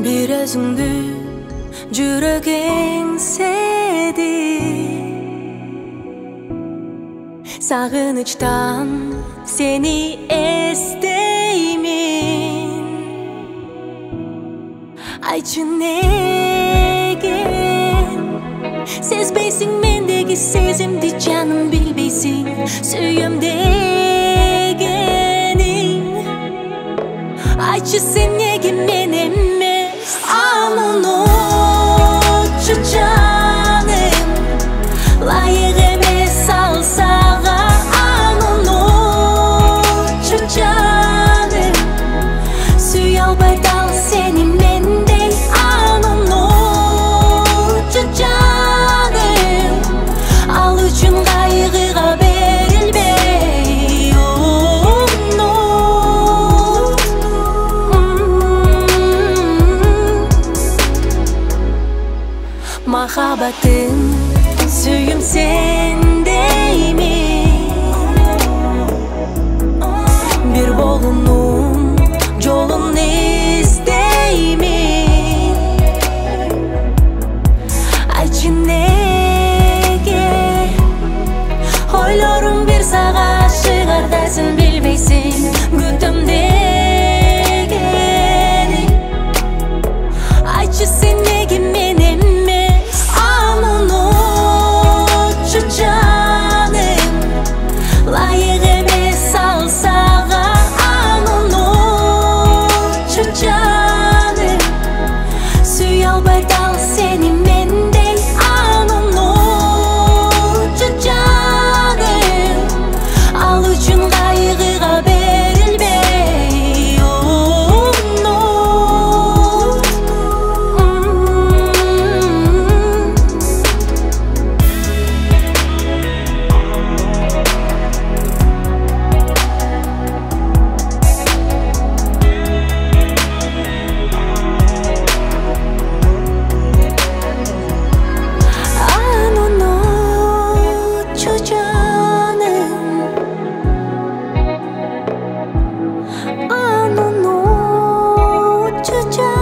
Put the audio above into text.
Bir özüngü жүрөгүң седи Сагынычтан сени эстеймин Айтчы неге Сезбейсиң мендеги сезимди жаным билбейсиң Сүйөм дегенин Айтчы сен неге мен эмес Ал унутчу жаным Лайык эмес ал сага Ал унутчу жаным Сүйө албай дал сени мендей Ал унутчу жаным Ал үчүн кайгыга берилбей Махаббатым, сүйüm сендеймин Бир болуунун жолун издеймин Айтчы неге Ойлорум бир сага чыгардайсың билбейсиң Күтөм дегени Айтчы сен неге мен жаным Лайык эмес ал сага Ал унутчу жаным Сүйө албай дал сени мендей Ал унутчу жаным Ал үчүн кайгыга берилбей Cho